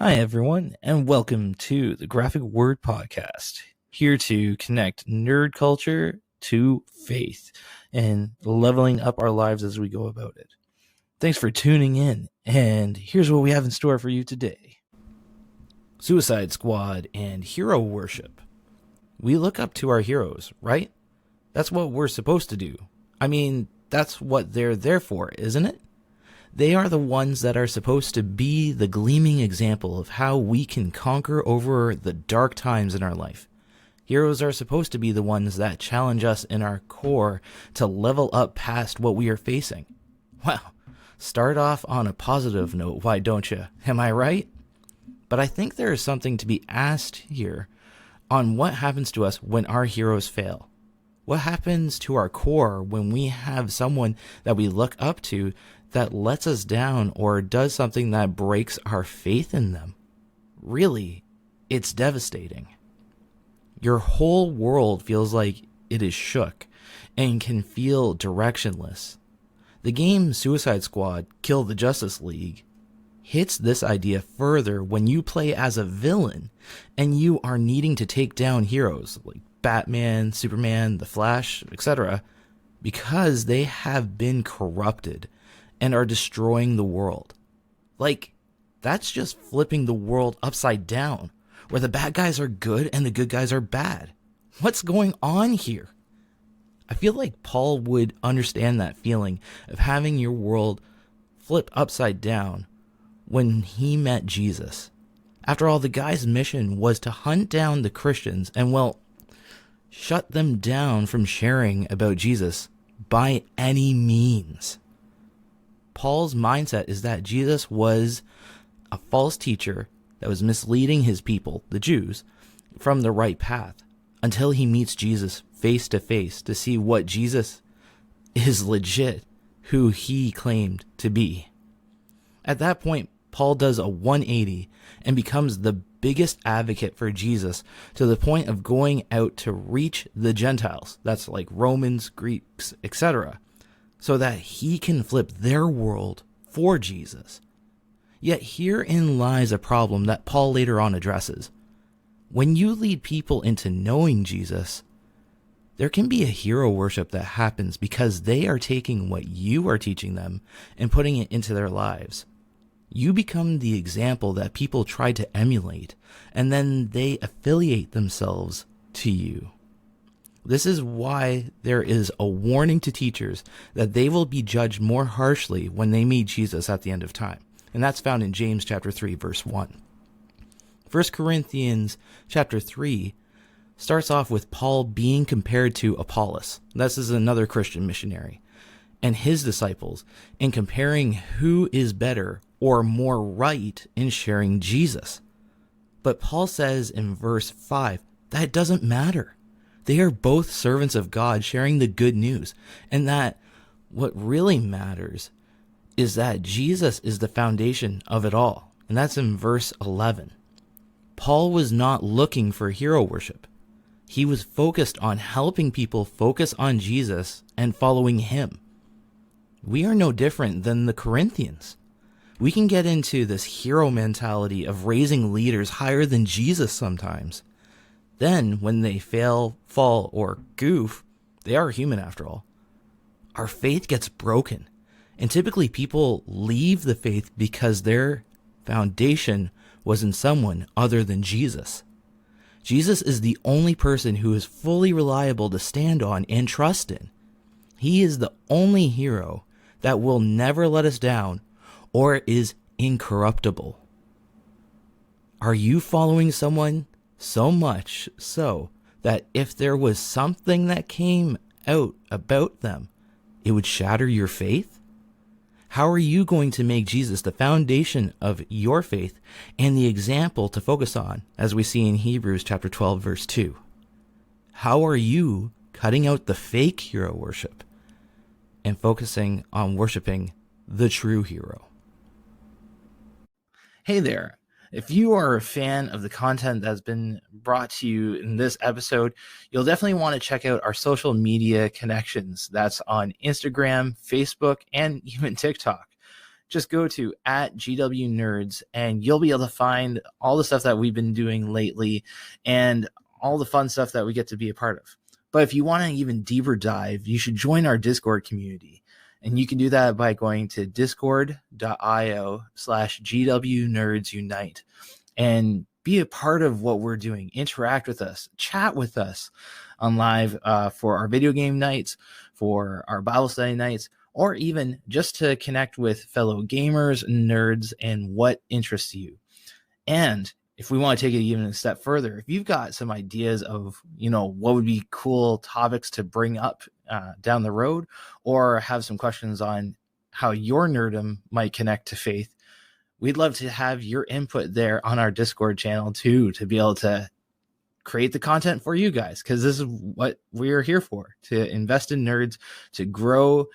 Hi, everyone, and welcome to the Graphic Word Podcast, here to connect nerd culture to faith and leveling up our lives as we go about it. Thanks for tuning in, and here's what we have in store for you today. Suicide Squad and hero worship. We look up to our heroes, right? That's what we're supposed to do. I mean, that's what they're there for, isn't it? They are the ones that are supposed to be the gleaming example of how we can conquer over the dark times in our life. Heroes are supposed to be the ones that challenge us in our core to level up past what we are facing. Well, start off on a positive note, why don't you? Am I right? But I think there is something to be asked here on what happens to us when our heroes fail. What happens to our core when we have someone that we look up to that lets us down or does something that breaks our faith in them? Really, it's devastating. Your whole world feels like it is shook and can feel directionless. The game Suicide Squad: Kill the Justice League hits this idea further when you play as a villain and you are needing to take down heroes like Batman, Superman, The Flash, etc., because they have been corrupted and are destroying the world. Like, that's just flipping the world upside down, where the bad guys are good and the good guys are bad. What's going on here? I feel like Paul would understand that feeling of having your world flip upside down when he met Jesus. After all, the guy's mission was to hunt down the Christians and, well, shut them down from sharing about Jesus by any means. Paul's mindset is that Jesus was a false teacher that was misleading his people, the Jews, from the right path until he meets Jesus face to face to see what Jesus is legit, who he claimed to be. At that point, Paul does a 180 and becomes the biggest advocate for Jesus to the point of going out to reach the Gentiles. That's like Romans, Greeks, etc., so that he can flip their world for Jesus. Yet herein lies a problem that Paul later on addresses. When you lead people into knowing Jesus, there can be a hero worship that happens because they are taking what you are teaching them and putting it into their lives. You become the example that people try to emulate, and then they affiliate themselves to you. This is why there is a warning to teachers that they will be judged more harshly when they meet Jesus at the end of time. And that's found in James chapter 3, verse 1. 1 Corinthians chapter 3 starts off with Paul being compared to Apollos. This is another Christian missionary, and his disciples, in comparing who is better or more right in sharing Jesus. But Paul says in verse 5 that it doesn't matter. They are both servants of God sharing the good news, and that what really matters is that Jesus is the foundation of it all. And that's in verse 11. Paul was not looking for hero worship. He was focused on helping people focus on Jesus and following him. We are no different than the Corinthians. We can get into this hero mentality of raising leaders higher than Jesus sometimes. Then, when they fail, fall, or goof, they are human after all. Our faith gets broken, and typically people leave the faith because their foundation was in someone other than Jesus. Jesus is the only person who is fully reliable to stand on and trust in. He is the only hero that will never let us down or is incorruptible. Are you following someone so much so that if there was something that came out about them, it would shatter your faith? How are you going to make Jesus the foundation of your faith and the example to focus on, as we see in Hebrews chapter 12, verse 2? How are you cutting out the fake hero worship and focusing on worshiping the true hero? Hey there. If you are a fan of the content that's been brought to you in this episode, you'll definitely want to check out our social media connections. That's on Instagram, Facebook, and even TikTok. just go to @GW Nerds and you'll be able to find all the stuff that we've been doing lately and all the fun stuff that we get to be a part of. But if you want to even deeper dive, you should join our Discord community. And you can do that by going to discord.io/GW Nerds Unite and be a part of what we're doing. Interact with us, chat with us on live for our video game nights, for our Bible study nights, or even just to connect with fellow gamers, nerds, and what interests you. And if we want to take it even a step further, if you've got some ideas of, what would be cool topics to bring up down the road, or have some questions on how your nerdom might connect to faith, we'd love to have your input there on our Discord channel too, to be able to create the content for you guys, because this is what we're here for, to invest in nerds, to grow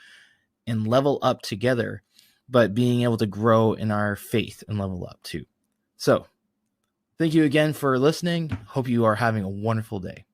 and level up together, but being able to grow in our faith and level up too. So thank you again for listening. Hope you are having a wonderful day.